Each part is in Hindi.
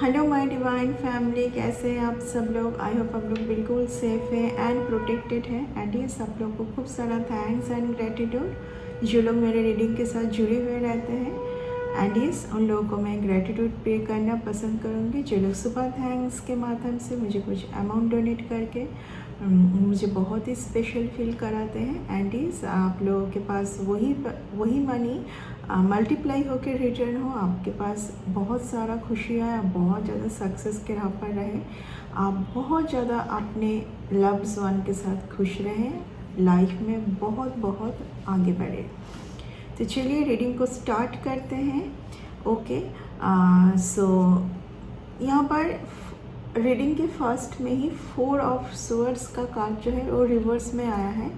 हेलो माय डिवाइन फैमिली, कैसे हैं आप सब लोग। आई होप आप लोग बिल्कुल सेफ हैं एंड प्रोटेक्टेड हैं। एंड ये सब लोग को खूब सारा थैंक्स एंड ग्रेटिट्यूड जो लोग मेरे रीडिंग के साथ जुड़े हुए रहते हैं। एंड यस, उन लोगों को मैं ग्रेटिट्यूड पे करना पसंद करूँगी जो लोग सुपर थैंक्स के माध्यम से मुझे कुछ अमाउंट डोनेट करके मुझे बहुत ही स्पेशल फील कराते हैं। एंड यस, आप लोगों के पास वही मनी मल्टीप्लाई होकर रिटर्न हो, आपके पास बहुत सारा खुशियाँ, आप बहुत ज़्यादा सक्सेस के राह पर रहें, आप बहुत ज़्यादा अपने लव्ड वन के साथ खुश रहें, लाइफ में बहुत बहुत आगे बढ़े। तो चलिए रीडिंग को स्टार्ट करते हैं। ओके, सो यहाँ पर रीडिंग के फर्स्ट में ही 4 ऑफ स्वर्ड्स का कार्ड जो है वो रिवर्स में आया है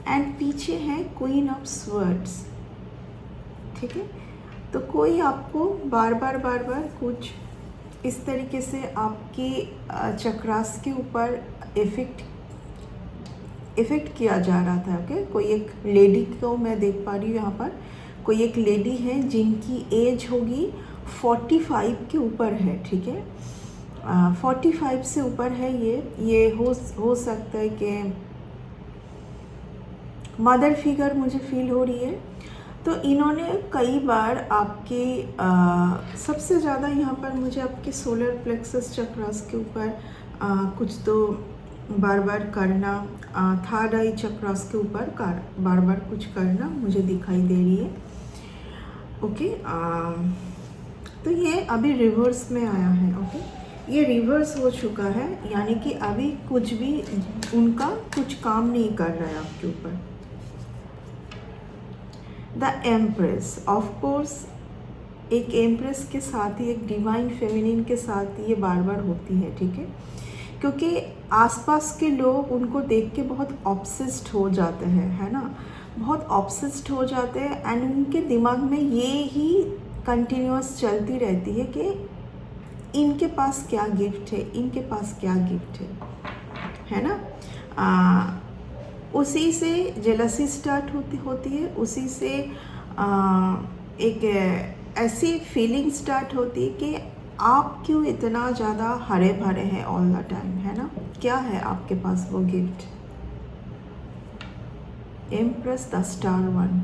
एंड पीछे है क्वीन ऑफ स्वर्ड्स। ठीक है, तो कोई आपको बार बार कुछ इस तरीके से आपकी चक्रास के ऊपर इफ़ेक्ट किया जा रहा था। ओके, कोई एक लेडी को मैं देख पा रही हूँ यहाँ पर। कोई एक लेडी है जिनकी एज होगी 45 के ऊपर है। ठीक है, 45 से ऊपर है। ये हो सकता है कि मदर फिगर मुझे फील हो रही है। तो इन्होंने कई बार आपके सबसे ज़्यादा यहाँ पर मुझे आपके सोलर प्लेक्सस चक्रास के ऊपर कुछ तो बार बार करना, थर्ड आई चक्रास के ऊपर बार बार कुछ करना मुझे दिखाई दे रही है। ओके, तो ये अभी रिवर्स में आया है। ओके, ये रिवर्स हो चुका है, यानी कि अभी कुछ भी उनका कुछ काम नहीं कर रहा है आपके ऊपर। द एम्प्रेस, ऑफ कोर्स एक एम्प्रेस के साथ ही एक डिवाइन फेमिनिन के साथ ये बार बार होती है। ठीक है, क्योंकि आसपास के लोग उनको देख के बहुत ऑब्सेस्ड हो जाते हैं, है ना, बहुत ऑब्सेस्ड हो जाते हैं। एंड उनके दिमाग में ये ही कंटिन्यूअस चलती रहती है कि इनके पास क्या गिफ्ट है, इनके पास क्या गिफ्ट है ना। उसी से जेलसी स्टार्ट होती है, उसी से एक ऐसी फीलिंग स्टार्ट होती है कि आप क्यों इतना ज़्यादा हरे भरे हैं ऑल द टाइम, है ना, क्या है आपके पास वो gift. Empress, the star one.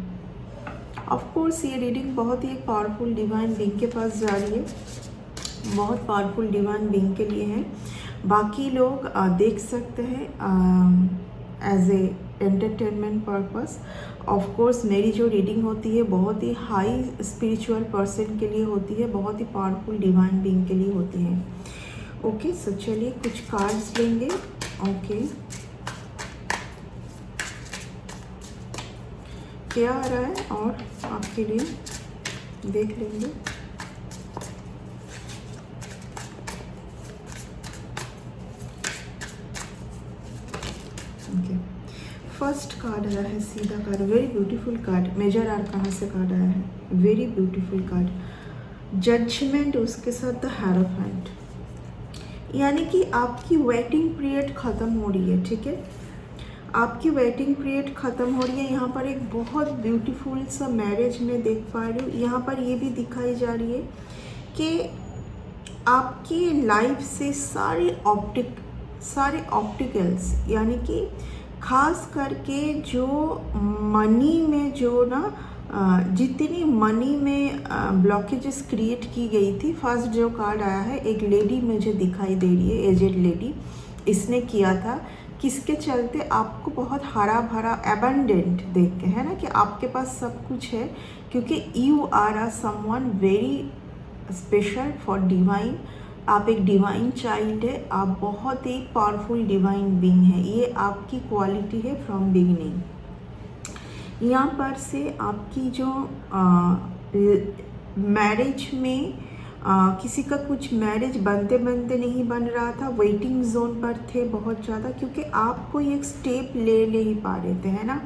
Of course ये रीडिंग बहुत ही पावरफुल डिवाइन बीइंग के पास जा रही है, बहुत पावरफुल डिवाइन बीइंग के लिए है। बाकी लोग देख सकते हैं as a entertainment purpose. Of course मेरी जो रीडिंग होती है बहुत ही हाई स्पिरिचुअल पर्सन के लिए होती है, बहुत ही पावरफुल डिवाइन बीइंग के लिए होती है। ओके, सो चलिए कुछ कार्ड्स लेंगे। ओके, क्या आ रहा है और आपके लिए देख लेंगे। फर्स्ट कार्ड आया है, सीधा card, very beautiful card, major arcana से कार्ड आया है, वेरी ब्यूटीफुल कार्ड, जजमेंट, उसके साथ द हेरोफेंट, यानी कि आपकी वेटिंग पीरियड ख़त्म हो रही है। ठीक है, आपकी वेटिंग पीरियड ख़त्म हो रही है। यहाँ पर एक बहुत ब्यूटीफुल सा मैरिज में देख पा रही हूँ। यहाँ पर ये भी दिखाई जा रही है कि आपकी लाइफ से सारे ऑप्टिकल्स, यानी कि खास करके जो मनी में जो ना जितनी मनी में ब्लॉकेजेस क्रिएट की गई थी। फर्स्ट जो कार्ड आया है, एक लेडी मुझे दिखाई दे रही है, एजेड लेडी, इसने किया था, किसके चलते आपको बहुत हरा भरा एबंडेंट देख के, है ना, कि आपके पास सब कुछ है, क्योंकि you are a someone very special for divine. आप एक डिवाइन चाइल्ड है, आप बहुत ही पावरफुल डिवाइन बीइंग है, ये आपकी क्वालिटी है फ्रॉम बिगिनिंग। यहाँ पर से आपकी जो मैरिज में किसी का कुछ मैरिज बनते बनते नहीं बन रहा था, वेटिंग जोन पर थे बहुत ज़्यादा, क्योंकि आप कोई एक स्टेप ले ही पा रहे थे, है ना,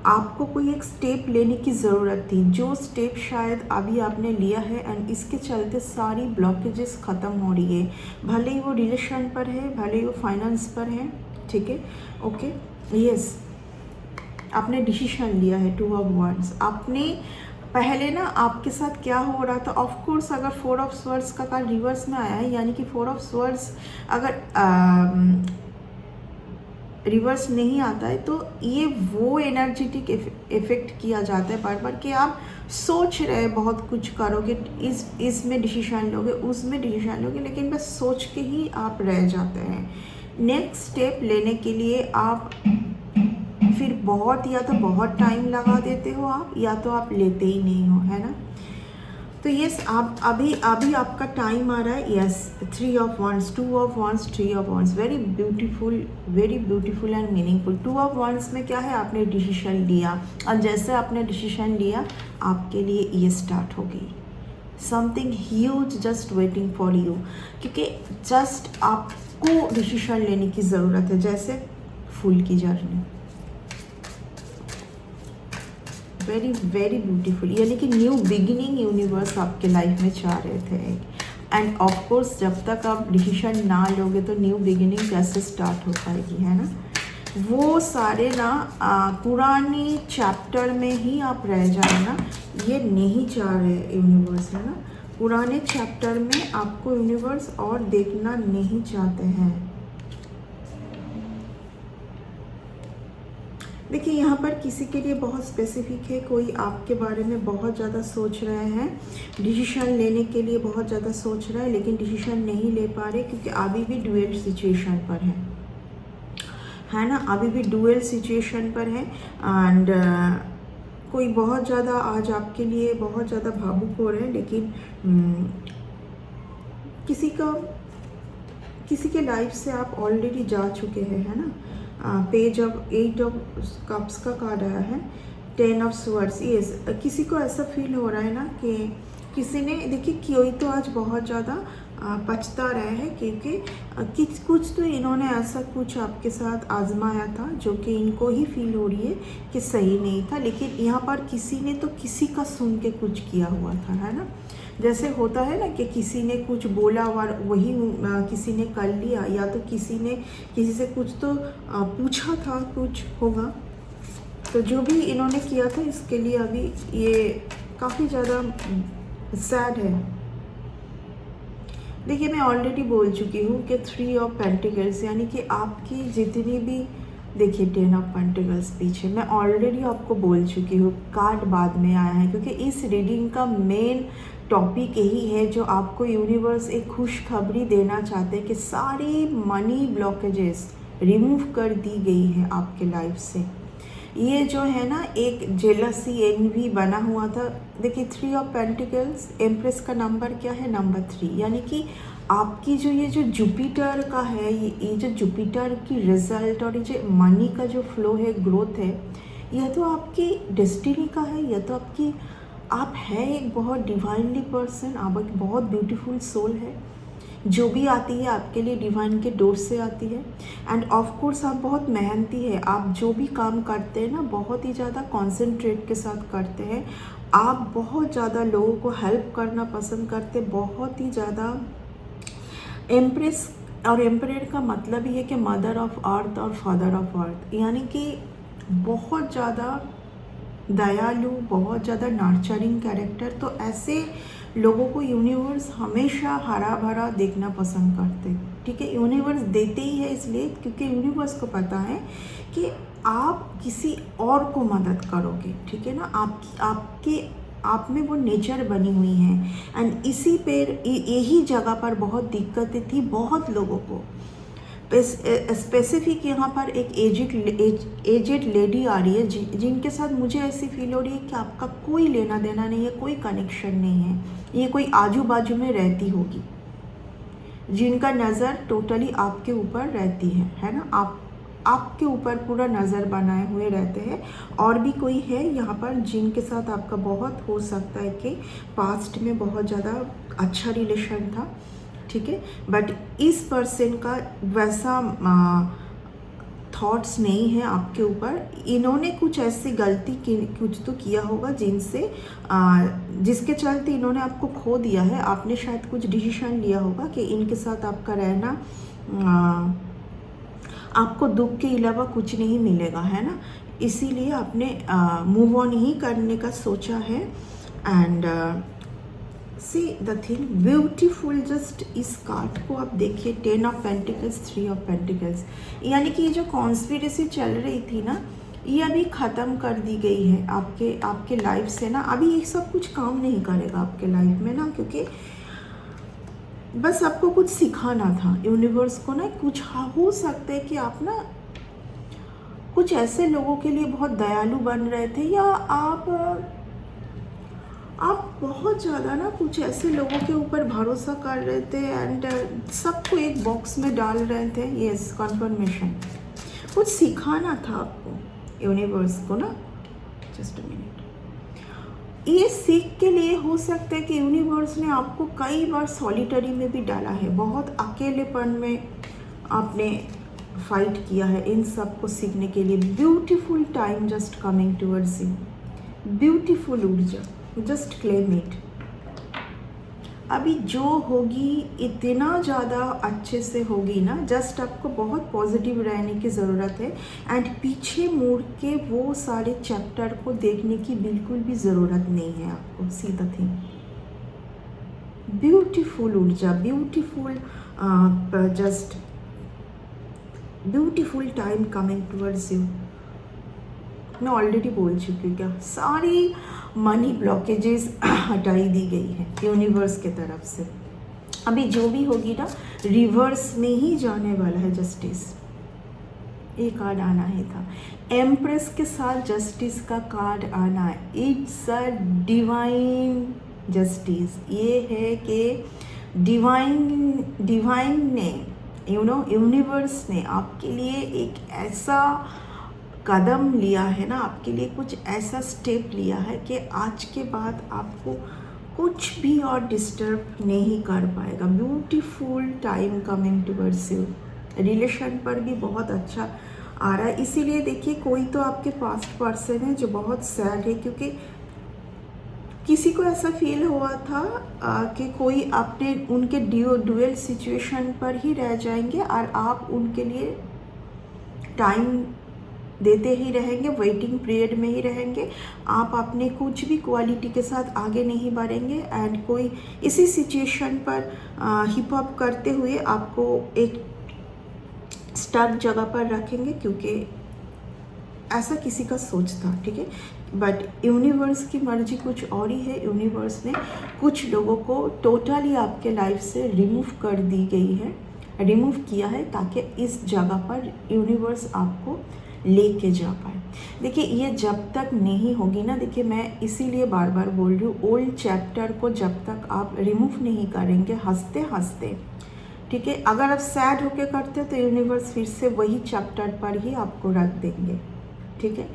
आपको कोई एक स्टेप लेने की ज़रूरत थी, जो स्टेप शायद अभी आपने लिया है एंड इसके चलते सारी ब्लॉकेजेस ख़त्म हो रही है। भले ही वो रिलेशन पर है, भले ही वो फाइनेंस पर है। ठीक है, ओके, यस, आपने डिसीजन लिया है, 2 ऑफ वांड्स, आपने पहले ना आपके साथ क्या हो रहा था, ऑफ कोर्स अगर 4 ऑफ स्वर्ड्स का कार्ड रिवर्स में आया है, यानी कि 4 ऑफ स्वर्ड्स अगर रिवर्स नहीं आता है तो ये वो एनर्जेटिक इफेक्ट किया जाता है बार बार कि आप सोच रहे बहुत कुछ करोगे, इसमें डिसीजन लोगे, उसमें डिसीजन लोगे, लेकिन बस सोच के ही आप रह जाते हैं। नेक्स्ट स्टेप लेने के लिए आप फिर बहुत या तो बहुत टाइम लगा देते हो आप, या तो आप लेते ही नहीं हो, है ना। तो यस, आप अभी आपका टाइम आ रहा है। Yes, 3 of wands, 2 of wands, 3 of wands, very beautiful and meaningful. 2 of wands में क्या है, आपने डिसीजन लिया, और जैसे आपने डिसीजन लिया आपके लिए ये स्टार्ट हो गई something huge just waiting for you, क्योंकि जस्ट आपको डिसीजन लेने की ज़रूरत है। जैसे फूल की जर्नी, वेरी ब्यूटीफुल, यानी कि न्यू बिगिनिंग यूनिवर्स आपके लाइफ में चाह रहे थे। एंड ऑफ कोर्स जब तक आप डिसीजन ना लोगे तो न्यू बिगिनिंग कैसे स्टार्ट हो पाएगी, है ना। वो सारे ना पुरानी चैप्टर में ही आप रह जाए ना, ये नहीं चाह रहे यूनिवर्स, है ना। पुराने चैप्टर में आपको यूनिवर्स और देखना नहीं चाहते हैं। देखिए यहाँ पर किसी के लिए बहुत स्पेसिफिक है, कोई आपके बारे में बहुत ज़्यादा सोच रहे हैं, डिसीजन लेने के लिए बहुत ज़्यादा सोच रहा है, लेकिन डिसीजन नहीं ले पा रहे क्योंकि अभी भी डुअल सिचुएशन पर है ना, अभी भी डुअल सिचुएशन पर है। एंड कोई बहुत ज़्यादा आज आपके लिए बहुत ज़्यादा भावुक हो रहे हैं, लेकिन किसी के लाइफ से आप ऑलरेडी जा चुके हैं, है ना। पेज ऑफ 8 ऑफ कप्स का कार्ड आया है, 10 ऑफ स्वर्ड्स। यस, किसी को ऐसा फील हो रहा है ना कि किसी ने, देखिए कोई तो आज बहुत ज़्यादा पछता रहे हैं, क्योंकि कुछ तो इन्होंने ऐसा कुछ आपके साथ आजमाया था जो कि इनको ही फील हो रही है कि सही नहीं था, लेकिन यहाँ पर किसी ने तो किसी का सुन के कुछ किया हुआ था, है ना। जैसे होता है ना कि किसी ने कुछ बोला और वही किसी ने कर लिया, या तो किसी ने किसी से कुछ तो पूछा था, कुछ होगा। तो जो भी इन्होंने किया था इसके लिए अभी ये काफ़ी ज़्यादा सैड है। देखिए मैं ऑलरेडी बोल चुकी हूँ कि 3 ऑफ पेंटिकल्स, यानी कि आपकी जितनी भी, देखिए 10 ऑफ पेंटिकल्स पीछे मैं ऑलरेडी आपको बोल चुकी हूँ, कार्ड बाद में आया है क्योंकि इस रीडिंग का मेन टॉपिक यही है जो आपको यूनिवर्स एक खुशखबरी देना चाहते हैं कि सारी मनी ब्लॉकेजेस रिमूव कर दी गई है आपके लाइफ से। ये जो है ना एक जेलसी एनवी बना हुआ था। देखिए 3 ऑफ पेंटिकल्स, एम्प्रेस का नंबर क्या है, नंबर 3, यानी कि आपकी ये जो जुपिटर का है, ये जो जुपिटर की रिजल्ट और ये जो मनी का जो फ्लो है, ग्रोथ है, यह तो आपकी डेस्टिनी का है, यह तो आपकी, आप है एक बहुत डिवाइनली पर्सन, आप एक बहुत ब्यूटीफुल सोल है। जो भी आती है आपके लिए डिवाइन के डोर से आती है। एंड ऑफ कोर्स आप बहुत मेहनती है, आप जो भी काम करते हैं ना बहुत ही ज़्यादा कॉन्सेंट्रेट के साथ करते हैं। आप बहुत ज़्यादा लोगों को हेल्प करना पसंद करते, बहुत ही ज़्यादा। एम्प्रेस और एम्परर का मतलब ही है कि मदर ऑफ अर्थ और फादर ऑफ अर्थ, यानी कि बहुत ज़्यादा दयालु, बहुत ज़्यादा नर्चरिंग कैरेक्टर। तो ऐसे लोगों को यूनिवर्स हमेशा हरा भरा देखना पसंद करते, ठीक है। यूनिवर्स देते ही है इसलिए क्योंकि यूनिवर्स को पता है कि आप किसी और को मदद करोगे, ठीक है ना। आप में वो नेचर बनी हुई है। एंड इसी पे यही जगह पर बहुत दिक्कतें थी बहुत लोगों को। स्पेसिफिक यहाँ पर एक एजेड लेडी आ रही है जिनके साथ मुझे ऐसी फील हो रही है कि आपका कोई लेना देना नहीं है, कोई कनेक्शन नहीं है। ये कोई आजू बाजू में रहती होगी जिनका नज़र टोटली आपके ऊपर रहती है ना। आपके ऊपर पूरा नज़र बनाए हुए रहते हैं। और भी कोई है यहाँ पर जिनके साथ आपका बहुत हो सकता है कि पास्ट में बहुत ज़्यादा अच्छा रिलेशन था, ठीक है। बट इस पर्सन का वैसा थॉट्स नहीं है आपके ऊपर। इन्होंने कुछ ऐसी गलती की, कुछ तो किया होगा जिसके चलते इन्होंने आपको खो दिया है। आपने शायद कुछ डिसीजन लिया होगा कि इनके साथ आपका रहना, आपको दुख के अलावा कुछ नहीं मिलेगा, है ना। इसीलिए आपने मूव ऑन ही करने का सोचा है। And see the thing beautiful, just इस कार्ड को आप देखिए, 10 ऑफ पेंटिकल्स, 3 ऑफ पेंटिकल्स, यानी कि ये जो कॉन्स्पिरेसी चल रही थी ना, ये अभी ख़त्म कर दी गई है आपके लाइफ से ना। अभी ये सब कुछ काम नहीं करेगा आपके लाइफ में ना, क्योंकि बस आपको कुछ सिखाना था यूनिवर्स को ना। कुछ हो सकता है कि आप ना कुछ ऐसे लोगों के लिए बहुत दयालु बन रहे थे, या आप बहुत ज़्यादा ना कुछ ऐसे लोगों के ऊपर भरोसा कर रहे थे एंड सबको एक बॉक्स में डाल रहे थे। यस, कन्फर्मेशन, कुछ सिखाना था आपको यूनिवर्स को ना। Just a minute. ये सीख के लिए हो सकता है कि यूनिवर्स ने आपको कई बार सॉलिटरी में भी डाला है, बहुत अकेलेपन में आपने फाइट किया है इन सब को सीखने के लिए। Beautiful time just coming towards you, beautiful ऊर्जा, जस्ट क्लेम इट। अभी जो होगी इतना ज़्यादा अच्छे से होगी ना, जस्ट आपको बहुत पॉजिटिव रहने की ज़रूरत है एंड पीछे मुड़ के वो सारे चैप्टर को देखने की बिल्कुल भी ज़रूरत नहीं है आपको। सी द थिंग, ब्यूटीफुल ऊर्जा, beautiful just beautiful time coming towards you. मैं ऑलरेडी बोल चुकी हूँ क्या, सारी मनी ब्लॉकेजेस हटाई दी गई है यूनिवर्स के तरफ से। अभी जो भी होगी ना, रिवर्स में ही जाने वाला है जस्टिस। ये कार्ड आना ही था, एम्प्रेस के साथ जस्टिस का कार्ड आना है। It's a divine justice. ये है कि डिवाइन ने, यूनिवर्स ने आपके लिए एक ऐसा कदम लिया है ना, आपके लिए कुछ ऐसा स्टेप लिया है कि आज के बाद आपको कुछ भी और डिस्टर्ब नहीं कर पाएगा। Beautiful time coming towards you. Relation पर भी बहुत अच्छा आ रहा है। इसीलिए देखिए, कोई तो आपके पास्ट पर्सन है जो बहुत सैड है, क्योंकि किसी को ऐसा फील हुआ था कि कोई अपने उनके ड्यूअल सिचुएशन पर ही रह जाएंगे और आप उनके लिए टाइम देते ही रहेंगे, वेटिंग पीरियड में ही रहेंगे। आप अपने कुछ भी क्वालिटी के साथ आगे नहीं बढ़ेंगे एंड कोई इसी सिचुएशन पर हिप हॉप करते हुए आपको एक स्टक जगह पर रखेंगे, क्योंकि ऐसा किसी का सोच था, ठीक है। बट यूनिवर्स की मर्जी कुछ और ही है। यूनिवर्स ने कुछ लोगों को टोटली आपके लाइफ से रिमूव कर दी गई है, रिमूव किया है, ताकि इस जगह पर यूनिवर्स आपको लेके जा पाए। देखिए, ये जब तक नहीं होगी ना, देखिए मैं इसीलिए बार बार बोल रही हूँ, ओल्ड चैप्टर को जब तक आप रिमूव नहीं करेंगे हंसते हंसते, ठीक है, अगर आप सैड होके करते हो तो यूनिवर्स फिर से वही चैप्टर पर ही आपको रख देंगे, ठीक है।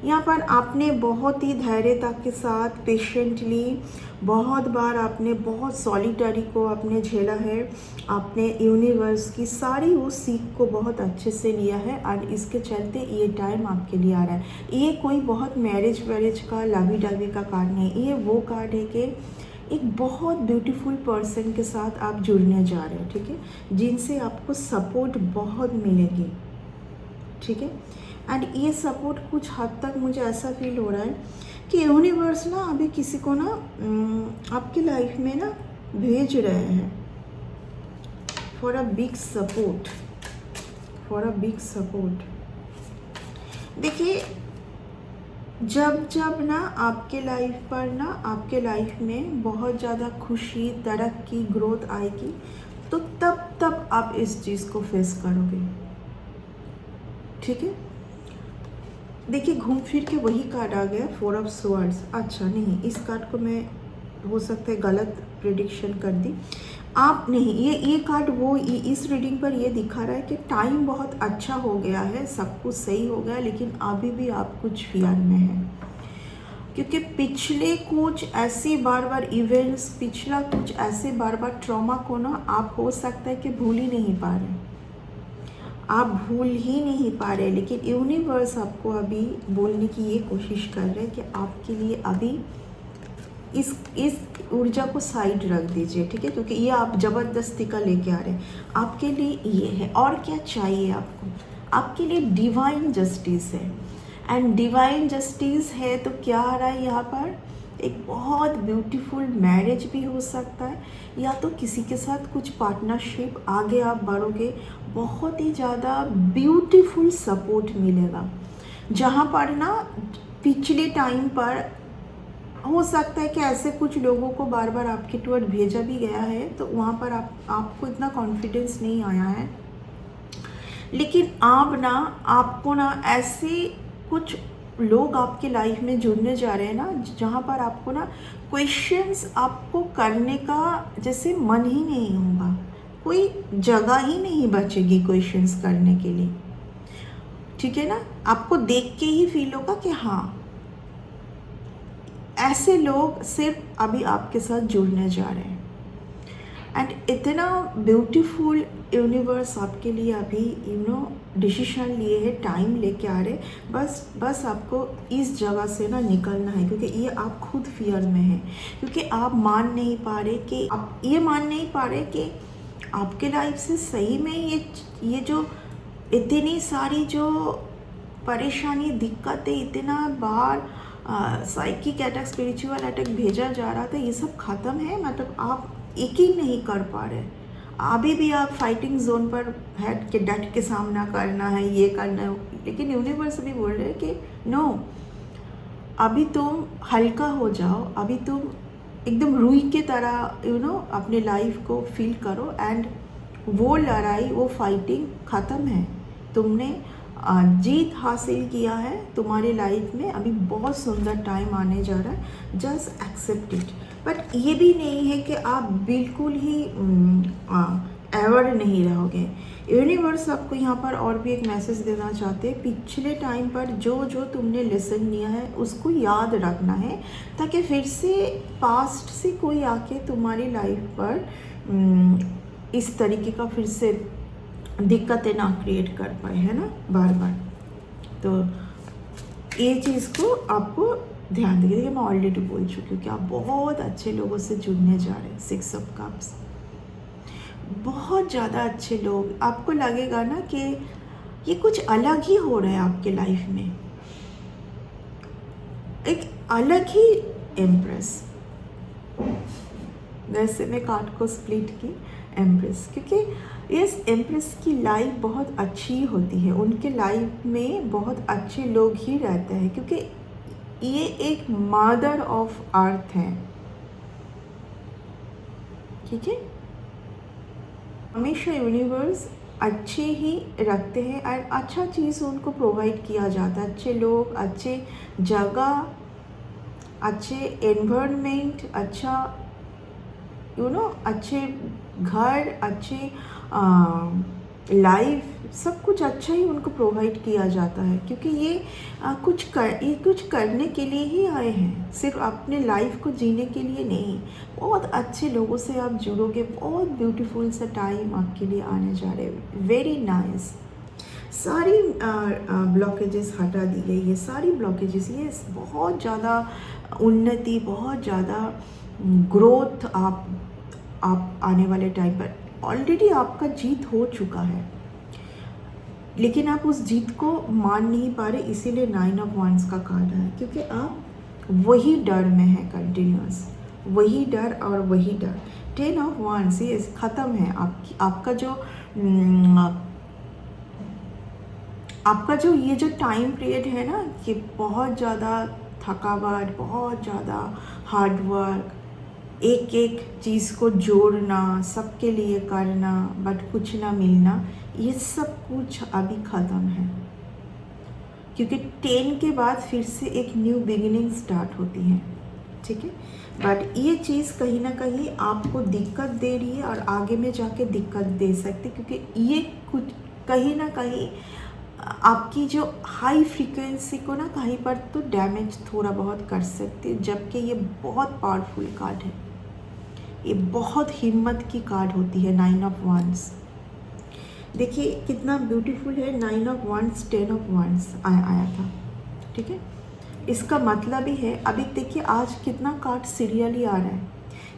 यहाँ पर आपने बहुत ही धैर्यता के साथ पेशेंटली बहुत बार आपने बहुत सॉलिटरी को आपने झेला है, आपने यूनिवर्स की सारी वो सीख को बहुत अच्छे से लिया है और इसके चलते ये टाइम आपके लिए आ रहा है। ये कोई बहुत मैरिज का लवी डवी का कार्ड नहीं, ये वो कार्ड है कि एक बहुत ब्यूटीफुल पर्सन के साथ आप जुड़ने जा रहे हो, ठीक है, जिनसे आपको सपोर्ट बहुत मिलेगी, ठीक है। एंड ये सपोर्ट कुछ हद तक मुझे ऐसा फील हो रहा है कि यूनिवर्स ना अभी किसी को ना आपकी लाइफ में ना भेज रहे हैं for a big support, for a big support. देखिए, जब ना आपके लाइफ पर ना आपके लाइफ में बहुत ज़्यादा खुशी, तरक्की, ग्रोथ आएगी, तो तब आप इस चीज़ को फेस करोगे, ठीक है। देखिए, घूम फिर के वही कार्ड आ गया, 4 ऑफ स्वॉर्ड्स। अच्छा नहीं, इस कार्ड को मैं हो सकता है गलत प्रेडिक्शन कर दी आप, नहीं, ये कार्ड वो इस रीडिंग पर ये दिखा रहा है कि टाइम बहुत अच्छा हो गया है, सब कुछ सही हो गया, लेकिन अभी भी आप कुछ फियर में हैं, क्योंकि पिछले कुछ ऐसे बार इवेंट्स, पिछला कुछ ऐसे बार ट्रॉमा को ना आप हो सकता है कि भूल ही नहीं पा रहे, आप भूल ही नहीं पा रहे, लेकिन यूनिवर्स आपको अभी बोलने की ये कोशिश कर रहे हैं कि आपके लिए अभी इस ऊर्जा को साइड रख दीजिए, ठीक है, क्योंकि ये आप ज़बरदस्ती का लेके आ रहे हैं। आपके लिए ये है, और क्या चाहिए आपको? आपके लिए डिवाइन जस्टिस है, एंड डिवाइन जस्टिस है तो क्या आ रहा है यहाँ पर? एक बहुत ब्यूटीफुल मैरिज भी हो सकता है, या तो किसी के साथ कुछ पार्टनरशिप, आगे आप बढ़ोगे, बहुत ही ज़्यादा ब्यूटीफुल सपोर्ट मिलेगा। जहाँ पर ना पिछले टाइम पर हो सकता है कि ऐसे कुछ लोगों को बार बार आपके टूवर्ड भेजा भी गया है, तो वहाँ पर आपको इतना कॉन्फिडेंस नहीं आया है, लेकिन आपको ना ऐसे कुछ लोग आपके लाइफ में जुड़ने जा रहे हैं ना, जहाँ पर आपको ना क्वेश्चंस आपको करने का जैसे मन ही नहीं होगा, कोई जगह ही नहीं बचेगी क्वेश्चंस करने के लिए। ठीक है ना, आपको देख के ही फील होगा कि हाँ, ऐसे लोग सिर्फ अभी आपके साथ जुड़ने जा रहे हैं। एंड इतना ब्यूटीफुल यूनिवर्स आपके लिए अभी डिसीजन लिए है, टाइम लेके आ रहे, बस आपको इस जगह से ना निकलना है, क्योंकि ये आप खुद फियर में हैं, क्योंकि आप मान नहीं पा रहे कि आपके लाइफ से सही में ये जो इतनी सारी जो परेशानी, दिक्कतें, इतना बार साइकिक अटैक, स्पिरिचुअल अटैक भेजा जा रहा था, ये सब ख़त्म है। मतलब आप यकीन नहीं कर पा रहे, अभी भी आप फाइटिंग जोन पर है कि डट के सामना करना है, ये करना है, लेकिन यूनिवर्स भी बोल रहे हैं कि नो, अभी तुम हल्का हो जाओ, अभी तुम एकदम रूई के तरह अपने लाइफ को फील करो, एंड वो लड़ाई, वो फाइटिंग ख़त्म है, तुमने जीत हासिल किया है। तुम्हारी लाइफ में अभी बहुत सुंदर टाइम आने जा रहा है, जस्ट एक्सेप्ट इट। बट ये भी नहीं है कि आप बिल्कुल ही एवर नहीं रहोगे। यूनिवर्स आपको यहाँ पर और भी एक मैसेज देना चाहते हैं, पिछले टाइम पर जो तुमने लेसन लिया है उसको याद रखना है, ताकि फिर से पास्ट से कोई आके तुम्हारी लाइफ पर इस तरीके का फिर से दिक्कतें ना क्रिएट कर पाए, है ना, बार बार। तो ये चीज़ को आपको ध्यान देंगे। देखिए, मैं ऑलरेडी बोल चुकी हूँ कि आप बहुत अच्छे लोगों से जुड़ने जा रहे हैं। 6 ऑफ कप्स, बहुत ज़्यादा अच्छे लोग, आपको लगेगा ना कि ये कुछ अलग ही हो रहा है आपके लाइफ में, एक अलग ही एम्प्रेस। वैसे मैं कार्ड को स्प्लिट की एम्प्रेस, क्योंकि इस एम्प्रेस की लाइफ बहुत अच्छी होती है, उनके लाइफ में बहुत अच्छे लोग ही रहते हैं, क्योंकि ये एक मदर ऑफ अर्थ है। ठीक है, हमेशा यूनिवर्स अच्छे ही रखते हैं और अच्छा चीज़ उनको प्रोवाइड किया जाता है, अच्छे लोग, अच्छे जगह, अच्छे एनवायरनमेंट, अच्छा अच्छे घर, अच्छे लाइफ, सब कुछ अच्छा ही उनको प्रोवाइड किया जाता है, क्योंकि ये कुछ करने के लिए ही आए हैं, सिर्फ अपने लाइफ को जीने के लिए नहीं। बहुत अच्छे लोगों से आप जुड़ोगे, बहुत ब्यूटीफुल सा टाइम आपके लिए आने जा रहे हैं। Very nice. सारी ब्लॉकेजेस हटा दी गई है, सारी ब्लॉकेजेस, ये बहुत ज़्यादा उन्नति, बहुत ज़्यादा ग्रोथ आप आने वाले टाइम पर, ऑलरेडी आपका जीत हो चुका है, लेकिन आप उस जीत को मान नहीं पा रहे, इसीलिए 9 ऑफ वांड्स का कार्ड है, क्योंकि आप वही डर में है, कंटिन्यूस वही डर और वही डर। 10 ऑफ वांड्स, ये ख़त्म है आपका जो ये जो टाइम पीरियड है ना, कि बहुत ज़्यादा थकावट, बहुत ज़्यादा हार्ड वर्क, एक एक चीज़ को जोड़ना, सबके लिए करना, बट कुछ ना मिलना, ये सब कुछ अभी ख़त्म है, क्योंकि 10 के बाद फिर से एक न्यू बिगिनिंग स्टार्ट होती है। ठीक है, बट ये चीज़ कहीं ना कहीं आपको दिक्कत दे रही है और आगे में जाके दिक्कत दे सकती, क्योंकि ये कुछ कहीं ना कहीं आपकी जो हाई फ्रीक्वेंसी को ना कहीं पर तो डैमेज थोड़ा बहुत कर सकती है, जबकि ये बहुत पावरफुल कार्ड है, ये बहुत हिम्मत की कार्ड होती है। 9 ऑफ वांड्स, देखिए कितना ब्यूटीफुल है। 9 ऑफ वांड्स, 10 ऑफ वांड्स आया था। ठीक है, इसका मतलब ही है, अभी देखिए आज कितना कार्ड सीरियली आ रहा है,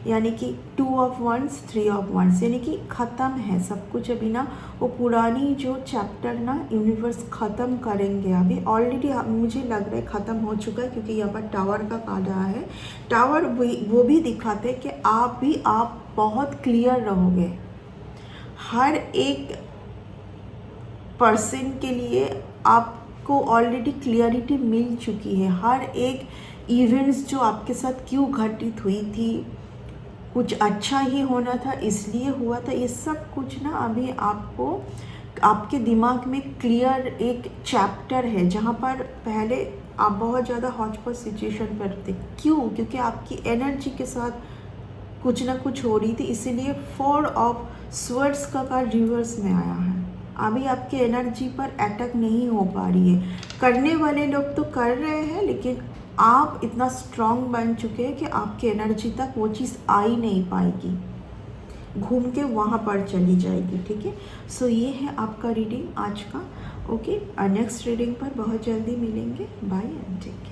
यानी कि 2 ऑफ वंस 3 ऑफ वंस, यानी कि ख़त्म है सब कुछ अभी ना। वो पुरानी जो चैप्टर ना यूनिवर्स ख़त्म करेंगे अभी। ऑलरेडी मुझे लग रहा है ख़त्म हो चुका है, क्योंकि यहाँ पर टावर का कार्ड आया है। टावर वो भी दिखाते हैं कि आप बहुत क्लियर रहोगे। हर एक पर्सन के लिए आपको ऑलरेडी क्लियरिटी मिल चुकी है। हर एक इवेंट्स जो आपके साथ क्यों घटित हुई थी, कुछ अच्छा ही होना था इसलिए हुआ था, ये सब कुछ ना अभी आपको आपके दिमाग में क्लियर एक चैप्टर है, जहाँ पर पहले आप बहुत ज़्यादा हॉच-पॉच सिचुएशन पर थे। क्यों? क्योंकि आपकी एनर्जी के साथ कुछ ना कुछ हो रही थी, इसीलिए 4 ऑफ स्वर्ड्स का कार्ड रिवर्स में आया है। अभी आपकी एनर्जी पर अटैक नहीं हो पा रही है। करने वाले लोग तो कर रहे हैं, लेकिन आप इतना स्ट्रांग बन चुके हैं कि आपकी एनर्जी तक वो चीज़ आ ही नहीं पाएगी, घूम के वहाँ पर चली जाएगी। ठीक है, सो ये है आपका रीडिंग आज का। ओके, नेक्स्ट रीडिंग पर बहुत जल्दी मिलेंगे। Bye and take care.